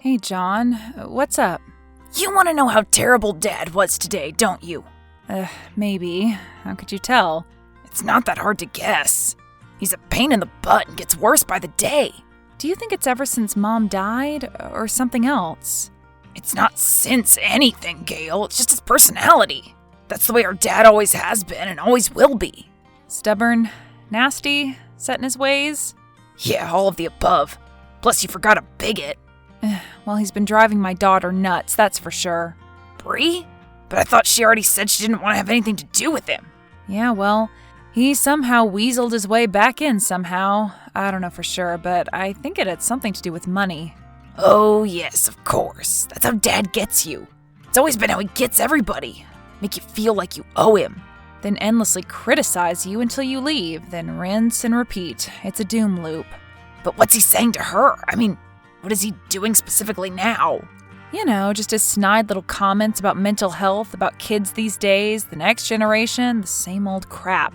Hey, John. What's up? You want to know how terrible Dad was today, don't you? Maybe. How could you tell? It's not that hard to guess. He's a pain in the butt and gets worse by the day. Do you think it's ever since Mom died, or something else? It's not since anything, Gail. It's just his personality. That's the way our dad always has been and always will be. Stubborn, nasty, set in his ways? Yeah, all of the above. Plus you forgot a bigot. Well, he's been driving my daughter nuts, that's for sure. Bree? But I thought she already said she didn't want to have anything to do with him. Yeah, well, he somehow weaseled his way back in somehow. I don't know for sure, but I think it had something to do with money. Oh, yes, of course. That's how Dad gets you. It's always been how he gets everybody. Make you feel like you owe him. Then endlessly criticize you until you leave, then rinse and repeat. It's a doom loop. But what's he saying to her? I mean, what is he doing specifically now? You know, just his snide little comments about mental health, about kids these days, the next generation, the same old crap.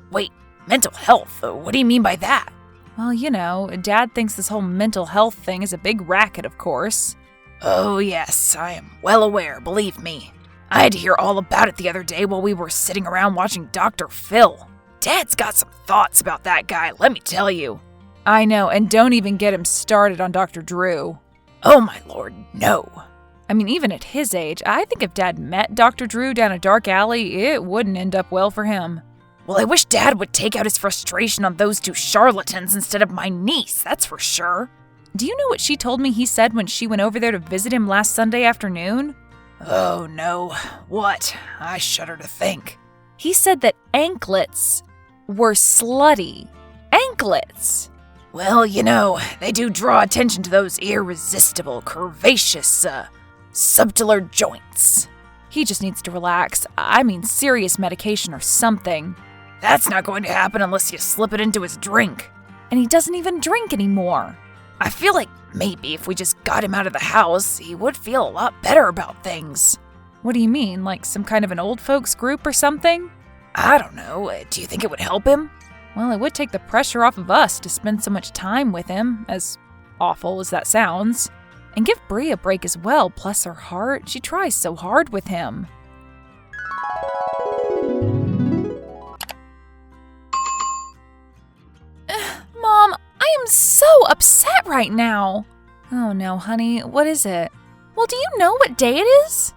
Wait, mental health? What do you mean by that? Well, you know, Dad thinks this whole mental health thing is a big racket, of course. Oh, yes, I am well aware, believe me. I had to hear all about it the other day while we were sitting around watching Dr. Phil. Dad's got some thoughts about that guy, let me tell you. I know, and don't even get him started on Dr. Drew. Oh my lord, no. I mean, even at his age, I think if Dad met Dr. Drew down a dark alley, it wouldn't end up well for him. Well, I wish Dad would take out his frustration on those two charlatans instead of my niece, that's for sure. Do you know what she told me he said when she went over there to visit him last Sunday afternoon? Oh no, what? I shudder to think. He said that anklets were slutty. Anklets! Well, you know, they do draw attention to those irresistible, curvaceous, subtler joints. He just needs to relax. I mean, serious medication or something. That's not going to happen unless you slip it into his drink. And he doesn't even drink anymore. I feel like maybe if we just got him out of the house, he would feel a lot better about things. What do you mean, like some kind of an old folks group or something? I don't know. Do you think it would help him? Well, it would take the pressure off of us to spend so much time with him, as awful as that sounds. And give Bree a break as well, bless her heart. She tries so hard with him. Mom, I am so upset right now. Oh no, honey, what is it? Well, do you know what day it is?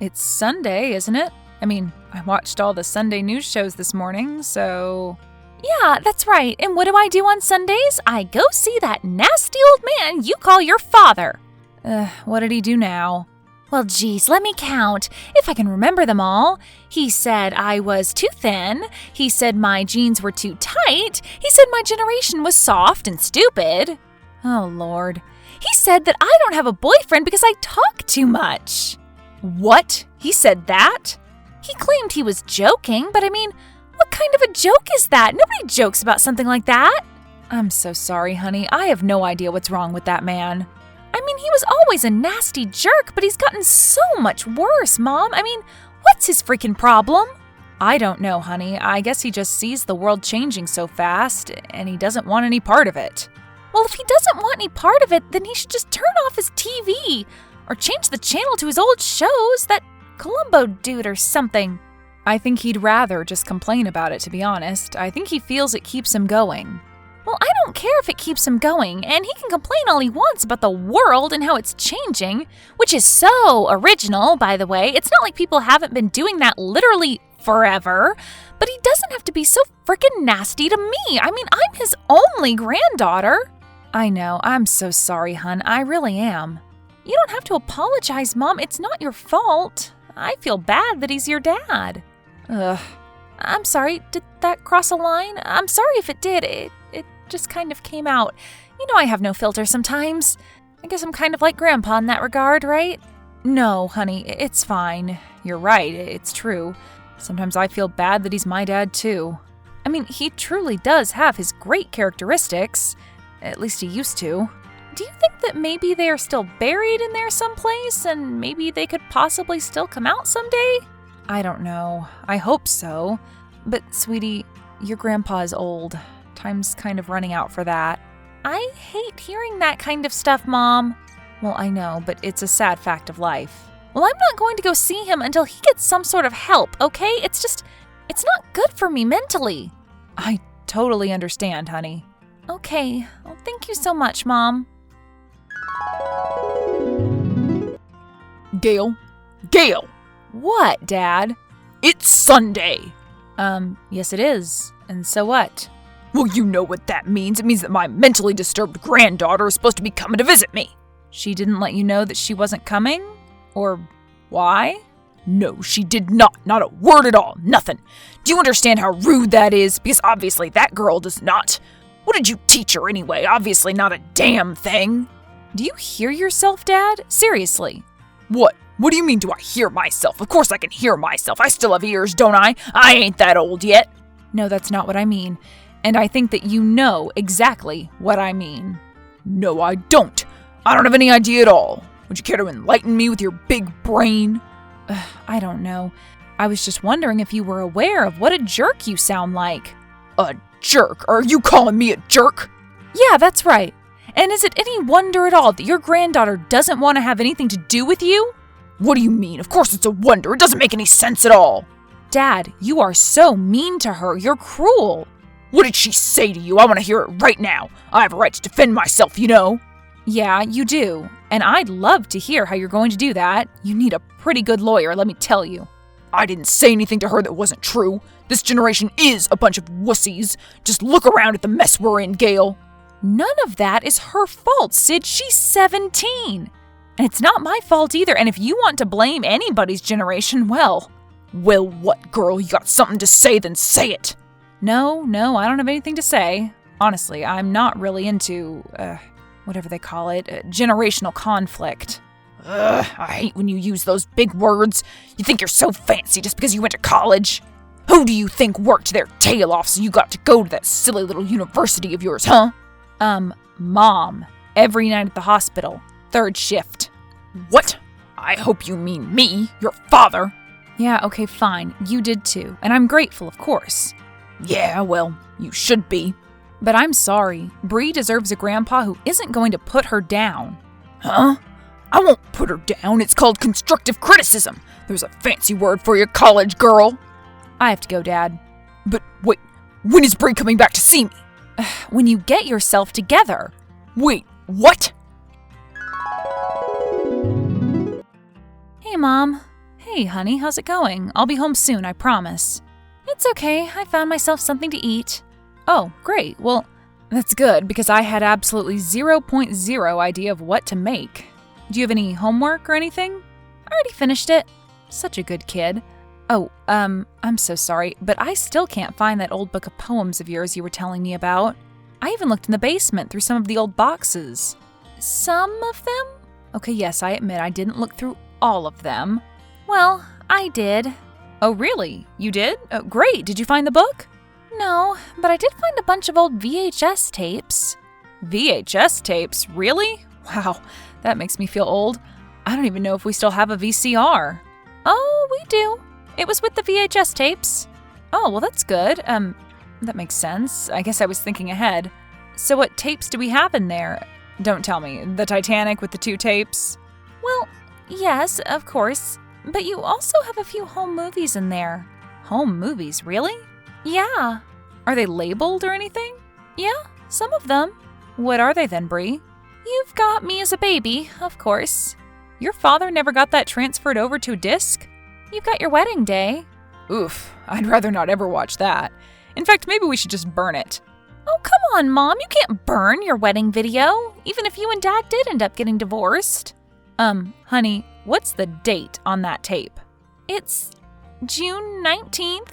It's Sunday, isn't it? I mean, I watched all the Sunday news shows this morning, so... Yeah, that's right. And what do I do on Sundays? I go see that nasty old man you call your father. What did he do now? Well, geez, let me count. If I can remember them all. He said I was too thin. He said my jeans were too tight. He said my generation was soft and stupid. Oh, Lord. He said that I don't have a boyfriend because I talk too much. What? He said that? He claimed he was joking, but I mean, what kind of a joke is that? Nobody jokes about something like that. I'm so sorry, honey. I have no idea what's wrong with that man. I mean, he was always a nasty jerk, but he's gotten so much worse, Mom. I mean, what's his freaking problem? I don't know, honey. I guess he just sees the world changing so fast, and he doesn't want any part of it. Well, if he doesn't want any part of it, then he should just turn off his TV, or change the channel to his old shows, that Columbo dude or something. I think he'd rather just complain about it, to be honest. I think he feels it keeps him going. Well, I don't care if it keeps him going, and he can complain all he wants about the world and how it's changing, which is so original, by the way. It's not like people haven't been doing that literally forever, but he doesn't have to be so frickin' nasty to me. I mean, I'm his only granddaughter. I know, I'm so sorry, hun. I really am. You don't have to apologize, Mom. It's not your fault. I feel bad that he's your dad. Ugh. I'm sorry, did that cross a line? I'm sorry if it did. It just kind of came out. You know I have no filter sometimes. I guess I'm kind of like Grandpa in that regard, right? No, honey, it's fine. You're right, it's true. Sometimes I feel bad that he's my dad too. I mean, he truly does have his great characteristics. At least he used to. Do you think that maybe they are still buried in there someplace and maybe they could possibly still come out someday? I don't know. I hope so. But, sweetie, your grandpa is old. Time's kind of running out for that. I hate hearing that kind of stuff, Mom. Well, I know, but it's a sad fact of life. Well, I'm not going to go see him until he gets some sort of help, okay? It's not good for me mentally. I totally understand, honey. Okay, well, thank you so much, Mom. Gail? What, Dad? It's Sunday! Yes it is. And so what? Well, you know what that means. It means that my mentally disturbed granddaughter is supposed to be coming to visit me. She didn't let you know that she wasn't coming? Or why? No, she did not. Not a word at all. Nothing. Do you understand how rude that is? Because obviously that girl does not. What did you teach her anyway? Obviously not a damn thing. Do you hear yourself, Dad? Seriously. What? What do you mean, do I hear myself? Of course I can hear myself. I still have ears, don't I? I ain't that old yet. No, that's not what I mean. And I think that you know exactly what I mean. No, I don't. I don't have any idea at all. Would you care to enlighten me with your big brain? I don't know. I was just wondering if you were aware of what a jerk you sound like. A jerk? Are you calling me a jerk? Yeah, that's right. And is it any wonder at all that your granddaughter doesn't want to have anything to do with you? What do you mean? Of course it's a wonder. It doesn't make any sense at all. Dad, you are so mean to her. You're cruel. What did she say to you? I want to hear it right now. I have a right to defend myself, you know. Yeah, you do. And I'd love to hear how you're going to do that. You need a pretty good lawyer, let me tell you. I didn't say anything to her that wasn't true. This generation is a bunch of wussies. Just look around at the mess we're in, Gail. None of that is her fault, Sid. She's 17. And it's not my fault either. And if you want to blame anybody's generation, well... Well, what, girl? You got something to say, then say it. No, I don't have anything to say. Honestly, I'm not really into, whatever they call it, generational conflict. I hate when you use those big words. You think you're so fancy just because you went to college? Who do you think worked their tail off so you got to go to that silly little university of yours, huh? Mom. Every night at the hospital. 3rd shift. What? I hope you mean me, your father. Yeah, okay, fine. You did too. And I'm grateful, of course. Yeah, well, you should be. But I'm sorry. Bree deserves a grandpa who isn't going to put her down. Huh? I won't put her down. It's called constructive criticism. There's a fancy word for you, college girl. I have to go, Dad. But wait, when is Bree coming back to see me? When you get yourself together. Wait, what? Hey, Mom. Hey, honey, how's it going? I'll be home soon, I promise. It's okay. I found myself something to eat. Oh, great. Well, that's good because I had absolutely 0.0 idea of what to make. Do you have any homework or anything? I already finished it. Such a good kid. Oh, I'm so sorry, but I still can't find that old book of poems of yours you were telling me about. I even looked in the basement through some of the old boxes. Some of them? Okay, yes, I admit I didn't look through all of them. Well, I did. Oh, really? You did? Oh, great. Did you find the book? No, but I did find a bunch of old VHS tapes. VHS tapes? Really? Wow, that makes me feel old. I don't even know if we still have a VCR. Oh, we do. It was with the VHS tapes. Oh, well, that's good. That makes sense. I guess I was thinking ahead. So what tapes do we have in there? Don't tell me. The Titanic with the 2 tapes? Well, yes, of course. But you also have a few home movies in there. Home movies, really? Yeah. Are they labeled or anything? Yeah, some of them. What are they then, Bree? You've got Me as a Baby, of course. Your father never got that transferred over to a disc? You've got Your Wedding Day. Oof, I'd rather not ever watch that. In fact, maybe we should just burn it. Oh, come on, Mom. You can't burn your wedding video, even if you and Dad did end up getting divorced. Honey, what's the date on that tape? It's June 19th,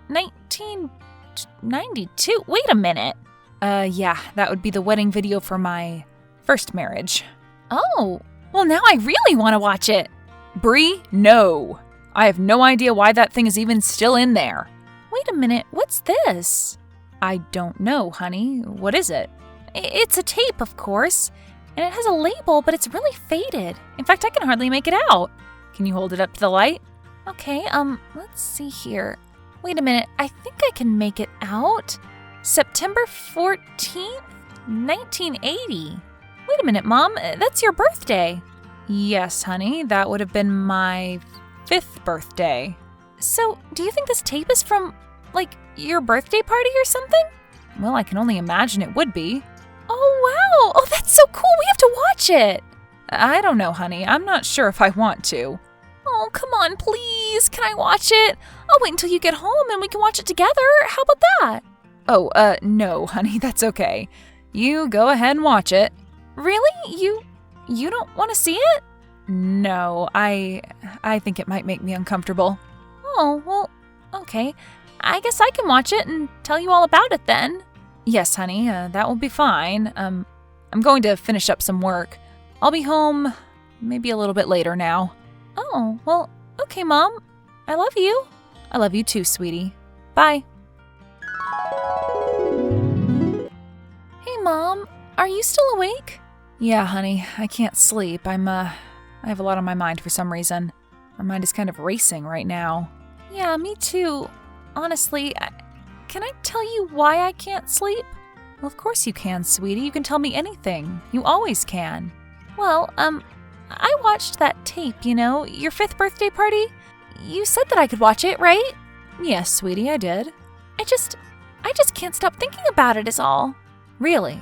1992. Wait a minute. Yeah, that would be the wedding video for my first marriage. Oh, well, now I really want to watch it. Bree, no. I have no idea why that thing is even still in there. Wait a minute, what's this? I don't know, honey. What is it? It's a tape, of course, and it has a label, but it's really faded. In fact, I can hardly make it out. Can you hold it up to the light? Okay, let's see here. Wait a minute, I think I can make it out. September 14th, 1980. Wait a minute, Mom. That's your birthday. Yes, honey, that would have been my 5th birthday. So, do you think this tape is from, like, your birthday party or something? Well, I can only imagine it would be. Oh, wow. Oh, that's so cool. We have to watch it. I don't know, honey. I'm not sure if I want to. Oh, come on, please. Can I watch it? I'll wait until you get home and we can watch it together. How about that? Oh, no, honey, that's okay. You go ahead and watch it. Really? You don't want to see it? No, I think it might make me uncomfortable. Oh, well, okay. I guess I can watch it and tell you all about it then. Yes, honey, that will be fine. I'm going to finish up some work. I'll be home maybe a little bit later now. Oh, well, okay, Mom. I love you. I love you too, sweetie. Bye. Hey, Mom. Are you still awake? Yeah, honey. I can't sleep. I have a lot on my mind for some reason. My mind is kind of racing right now. Yeah, me too. Honestly, can I tell you why I can't sleep? Well, of course you can, sweetie. You can tell me anything. You always can. Well, I watched that tape, your 5th birthday party. You said that I could watch it, right? Yes, sweetie, I did. I just can't stop thinking about it is all. Really?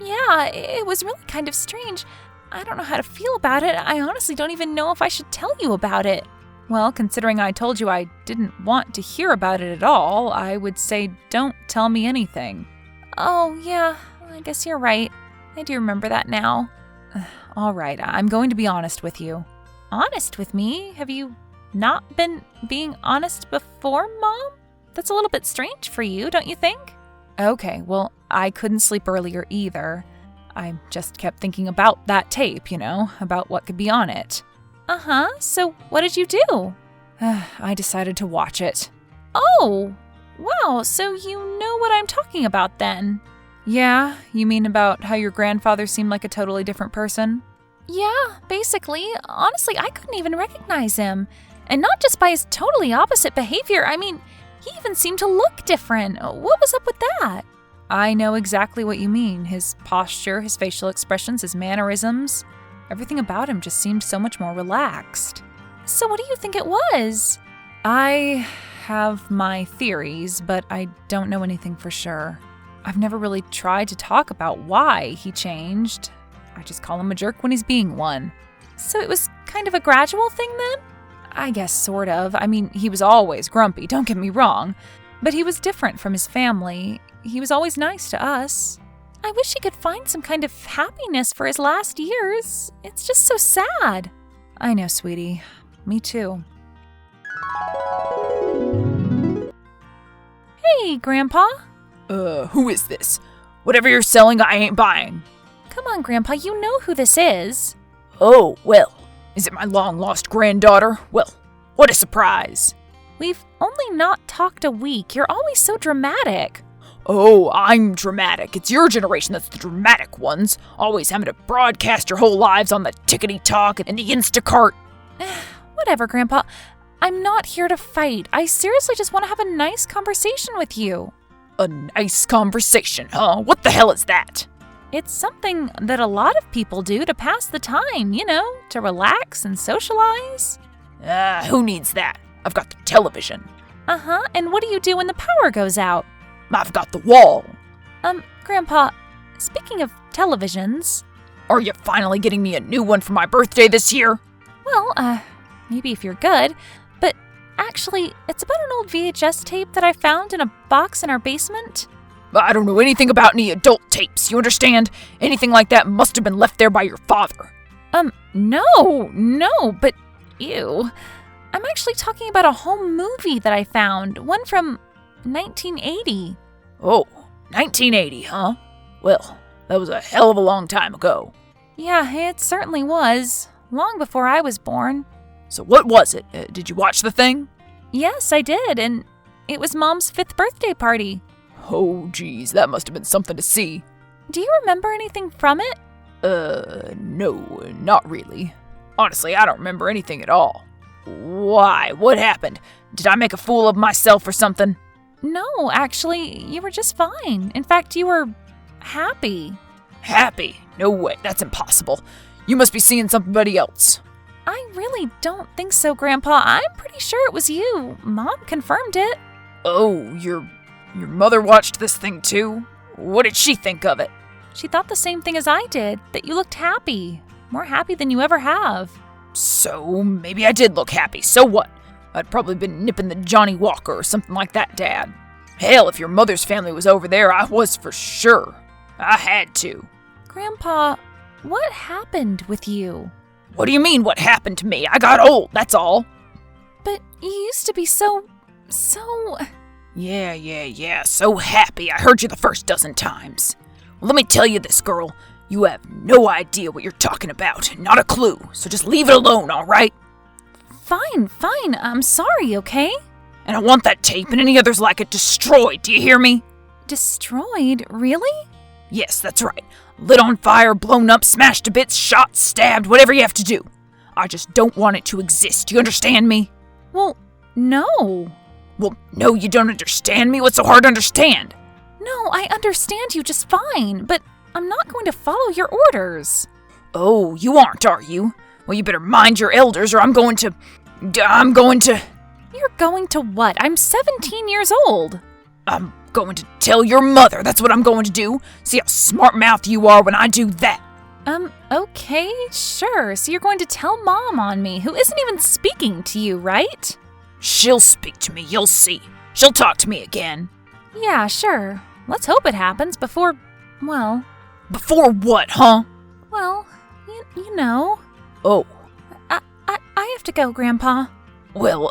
Yeah, it was really kind of strange. I don't know how to feel about it. I honestly don't even know if I should tell you about it. Well, considering I told you I didn't want to hear about it at all, I would say don't tell me anything. Oh, yeah, I guess you're right. I do remember that now. All right, I'm going to be honest with you. Honest with me? Have you not been being honest before, Mom? That's a little bit strange for you, don't you think? Okay, well, I couldn't sleep earlier either. I just kept thinking about that tape, about what could be on it. Uh-huh, so what did you do? I decided to watch it. Oh, wow, so you know what I'm talking about then. Yeah, you mean about how your grandfather seemed like a totally different person? Yeah, basically. Honestly, I couldn't even recognize him. And not just by his totally opposite behavior. I mean, he even seemed to look different. What was up with that? I know exactly what you mean. His posture, his facial expressions, his mannerisms. Everything about him just seemed so much more relaxed. So what do you think it was? I have my theories, but I don't know anything for sure. I've never really tried to talk about why he changed. I just call him a jerk when he's being one. So it was kind of a gradual thing then? I guess sort of. I mean, he was always grumpy, don't get me wrong. But he was different from his family. He was always nice to us. I wish he could find some kind of happiness for his last years. It's just so sad. I know, sweetie. Me too. Hey, Grandpa. Who is this? Whatever you're selling, I ain't buying. Come on, Grandpa, you know who this is. Oh, well. Is it my long-lost granddaughter? Well, what a surprise. We've only not talked a week. You're always so dramatic. Oh, I'm dramatic. It's your generation that's the dramatic ones. Always having to broadcast your whole lives on the tickety-talk and the Instacart. Whatever, Grandpa. I'm not here to fight. I seriously just want to have a nice conversation with you. A nice conversation, huh? What the hell is that? It's something that a lot of people do to pass the time, to relax and socialize. Who needs that? I've got the television. Uh-huh, and what do you do when the power goes out? I've got the wall. Grandpa, speaking of televisions... Are you finally getting me a new one for my birthday this year? Well, maybe if you're good, but actually, it's about an old VHS tape that I found in a box in our basement. I don't know anything about any adult tapes, you understand? Anything like that must have been left there by your father. No, but ew. I'm actually talking about a home movie that I found, one from 1980. Oh, 1980, huh? Well, that was a hell of a long time ago. Yeah, it certainly was. Long before I was born. So what was it? Did you watch the thing? Yes, I did, and it was Mom's 5th birthday party. Oh, geez, that must have been something to see. Do you remember anything from it? No, not really. Honestly, I don't remember anything at all. Why? What happened? Did I make a fool of myself or something? No, actually, you were just fine. In fact, you were happy. Happy? No way, that's impossible. You must be seeing somebody else. I really don't think so, Grandpa. I'm pretty sure it was you. Mom confirmed it. Oh, your mother watched this thing too? What did she think of it? She thought the same thing as I did, that you looked happy. More happy than you ever have. So, maybe I did look happy. So what? I'd probably been nipping the Johnny Walker or something like that, Dad. Hell, if your mother's family was over there, I was for sure. I had to. Grandpa, what happened with you? What do you mean, what happened to me? I got old, that's all. But you used to be so... Yeah, so happy. I heard you the first dozen times. Well, let me tell you this, girl. You have no idea what you're talking about. Not a clue. So just leave it alone, all right? Fine. I'm sorry, okay? And I want that tape and any others like it destroyed. Do you hear me? Destroyed? Really? Yes, that's right. Lit on fire, blown up, smashed to bits, shot, stabbed, whatever you have to do. I just don't want it to exist. Do you understand me? Well, no. Well, no, you don't understand me? What's so hard to understand? No, I understand you just fine, but I'm not going to follow your orders. Oh, you aren't, are you? Well, you better mind your elders or I'm going to... You're going to what? I'm 17 years old. I'm going to tell your mother. That's what I'm going to do. See how smart-mouthed you are when I do that. Okay, sure. So you're going to tell Mom on me, who isn't even speaking to you, right? She'll speak to me, you'll see. She'll talk to me again. Yeah, sure. Let's hope it happens before, well... Before what, huh? Well, you know. Oh. I have to go, Grandpa. Well,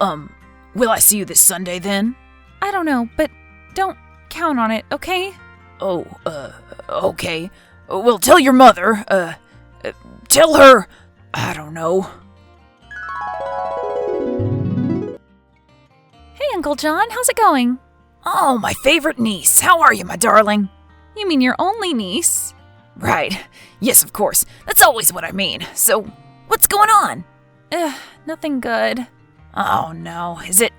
will I see you this Sunday then? I don't know, but don't count on it, okay? Oh, okay. Well, tell your mother, tell her, I don't know. Hey, Uncle John, how's it going? Oh, my favorite niece. How are you, my darling? You mean your only niece? Right. Yes, of course. That's always what I mean. So, what's going on? Nothing good. Oh, no. Is it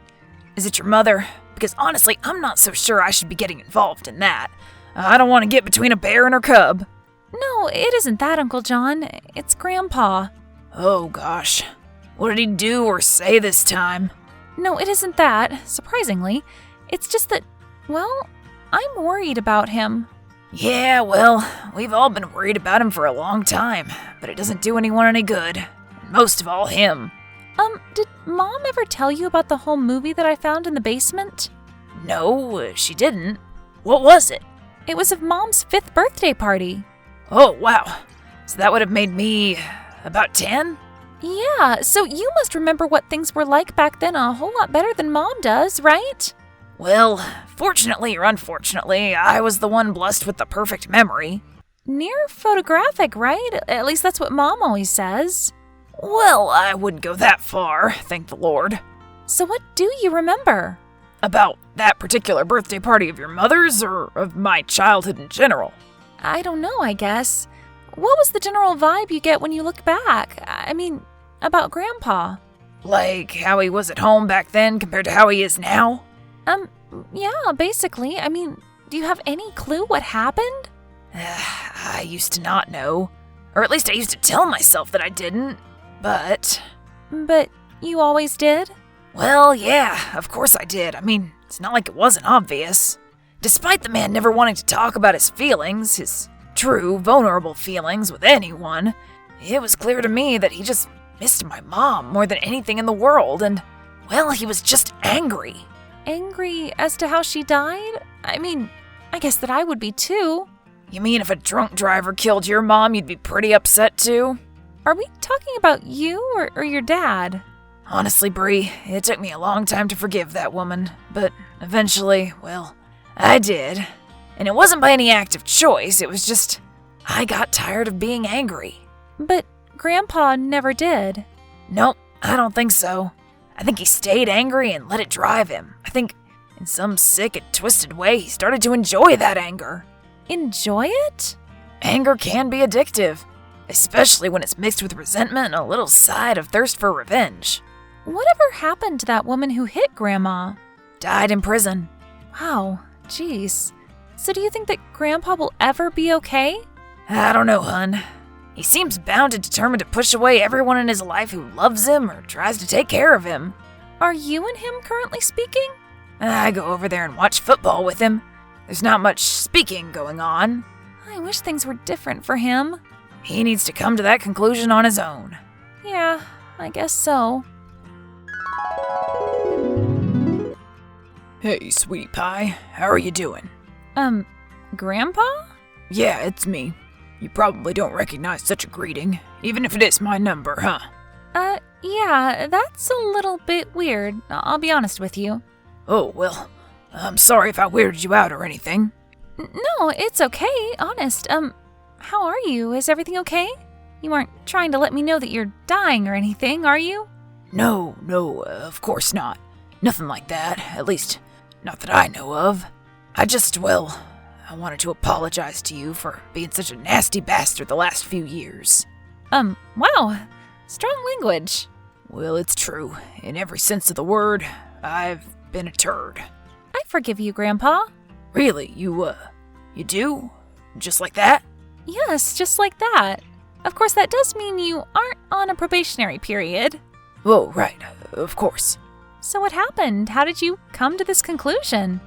your mother? Because honestly, I'm not so sure I should be getting involved in that. I don't want to get between a bear and her cub. No, it isn't that, Uncle John. It's Grandpa. Oh, gosh. What did he do or say this time? No, it isn't that, surprisingly. It's just that, well, I'm worried about him. Yeah, well, we've all been worried about him for a long time, but it doesn't do anyone any good. Most of all, him. Did Mom ever tell you about the whole movie that I found in the basement? No, she didn't. What was it? It was of Mom's 5th birthday party. Oh, wow. So that would have made me about 10? Yeah, so you must remember what things were like back then a whole lot better than Mom does, right? Well, fortunately or unfortunately, I was the one blessed with the perfect memory. Near photographic, right? At least that's what Mom always says. Well, I wouldn't go that far, thank the Lord. So what do you remember? About that particular birthday party of your mother's, or of my childhood in general? I don't know, I guess. What was the general vibe you get when you look back? I mean, about Grandpa. Like how he was at home back then compared to how he is now? Yeah, basically. I mean, do you have any clue what happened? I used to not know. Or at least I used to tell myself that I didn't. But you always did? Well, yeah, of course I did. I mean, it's not like it wasn't obvious. Despite the man never wanting to talk about his feelings, his true, vulnerable feelings with anyone, it was clear to me that he just missed my mom more than anything in the world, and, well, he was just angry. Angry as to how she died? I mean, I guess that I would be too. You mean if a drunk driver killed your mom, you'd be pretty upset too? Are we talking about you or your dad? Honestly, Bree, it took me a long time to forgive that woman, but eventually, well, I did. And it wasn't by any act of choice, it was just, I got tired of being angry. But Grandpa never did. Nope, I don't think so. I think he stayed angry and let it drive him. I think, in some sick and twisted way, he started to enjoy that anger. Enjoy it? Anger can be addictive, especially when it's mixed with resentment and a little side of thirst for revenge. Whatever happened to that woman who hit Grandma? Died in prison. Wow, jeez. So do you think that Grandpa will ever be okay? I don't know, hun. He seems bound and determined to push away everyone in his life who loves him or tries to take care of him. Are you and him currently speaking? I go over there and watch football with him. There's not much speaking going on. I wish things were different for him. He needs to come to that conclusion on his own. Yeah, I guess so. Hey, sweetie pie, how are you doing? Grandpa? Yeah, it's me. You probably don't recognize such a greeting, even if it is my number, huh? Yeah, that's a little bit weird, I'll be honest with you. Oh, well, I'm sorry if I weirded you out or anything. No, it's okay, honest. How are you? Is everything okay? You aren't trying to let me know that you're dying or anything, are you? No, of course not. Nothing like that, at least, not that I know of. I wanted to apologize to you for being such a nasty bastard the last few years. Wow, strong language. Well, it's true. In every sense of the word, I've been a turd. I forgive you, Grandpa. Really? You do? Just like that? Yes, just like that. Of course, that does mean you aren't on a probationary period. Oh, right, of course. So what happened? How did you come to this conclusion?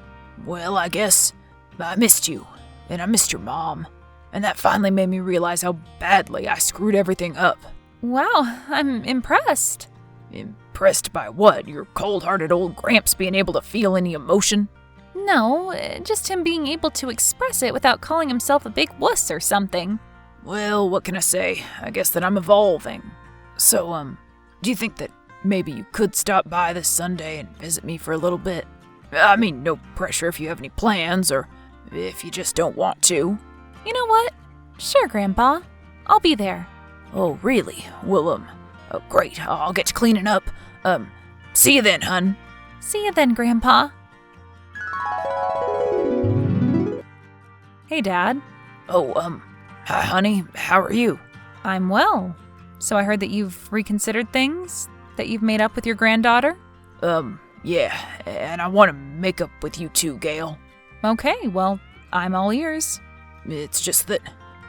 Well, I guess I missed you, and I missed your mom, and that finally made me realize how badly I screwed everything up. Wow, I'm impressed. Impressed by what? Your cold-hearted old Gramps being able to feel any emotion? No, just him being able to express it without calling himself a big wuss or something. Well, what can I say? I guess that I'm evolving. So, do you think that maybe you could stop by this Sunday and visit me for a little bit? I mean, no pressure if you have any plans, or if you just don't want to. You know what? Sure, Grandpa. I'll be there. Oh, really? Well, oh, great. I'll get to cleaning up. See you then, hun. See you then, Grandpa. Hey, Dad. Oh, hi, honey. How are you? I'm well. So I heard that you've reconsidered things? That you've made up with your granddaughter? Yeah, and I want to make up with you too, Gail. Okay, well, I'm all ears. It's just that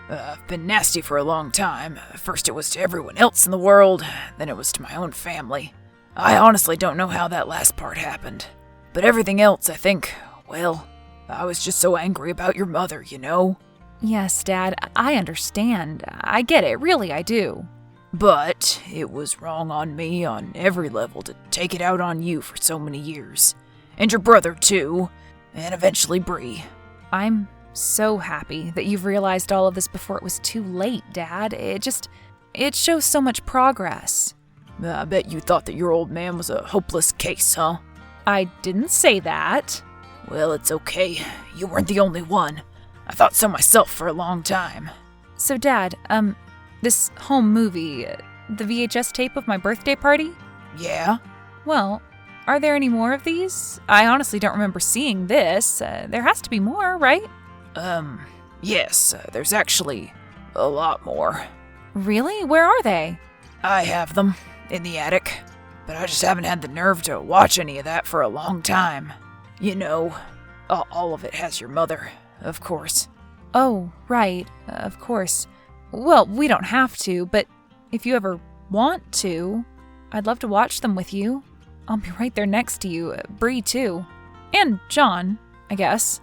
I've been nasty for a long time. First it was to everyone else in the world, then it was to my own family. I honestly don't know how that last part happened. But everything else, I think, well, I was just so angry about your mother, you know? Yes, Dad, I understand. I get it, really, I do. But it was wrong on me on every level to take it out on you for so many years. And your brother, too. And eventually Bree. I'm so happy that you've realized all of this before it was too late, Dad. It shows so much progress. I bet you thought that your old man was a hopeless case, huh? I didn't say that. Well, it's okay. You weren't the only one. I thought so myself for a long time. So, Dad, this home movie, the VHS tape of my birthday party? Yeah? Well, are there any more of these? I honestly don't remember seeing this. There has to be more, right? Yes, there's actually a lot more. Really? Where are they? I have them in the attic, but I just haven't had the nerve to watch any of that for a long time. You know, all of it has your mother, of course. Oh, right, of course. Well, we don't have to, but if you ever want to, I'd love to watch them with you. I'll be right there next to you, Bree too. And John, I guess.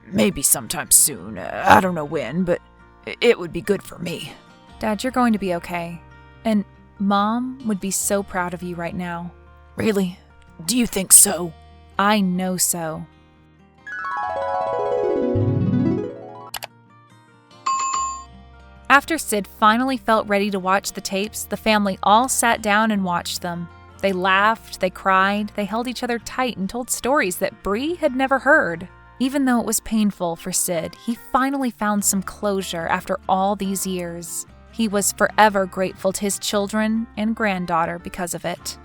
Maybe sometime soon. I don't know when, but it would be good for me. Dad, you're going to be okay. And Mom would be so proud of you right now. Really? Do you think so? I know so. After Sid finally felt ready to watch the tapes, the family all sat down and watched them. They laughed, they cried, they held each other tight and told stories that Bree had never heard. Even though it was painful for Sid, he finally found some closure after all these years. He was forever grateful to his children and granddaughter because of it.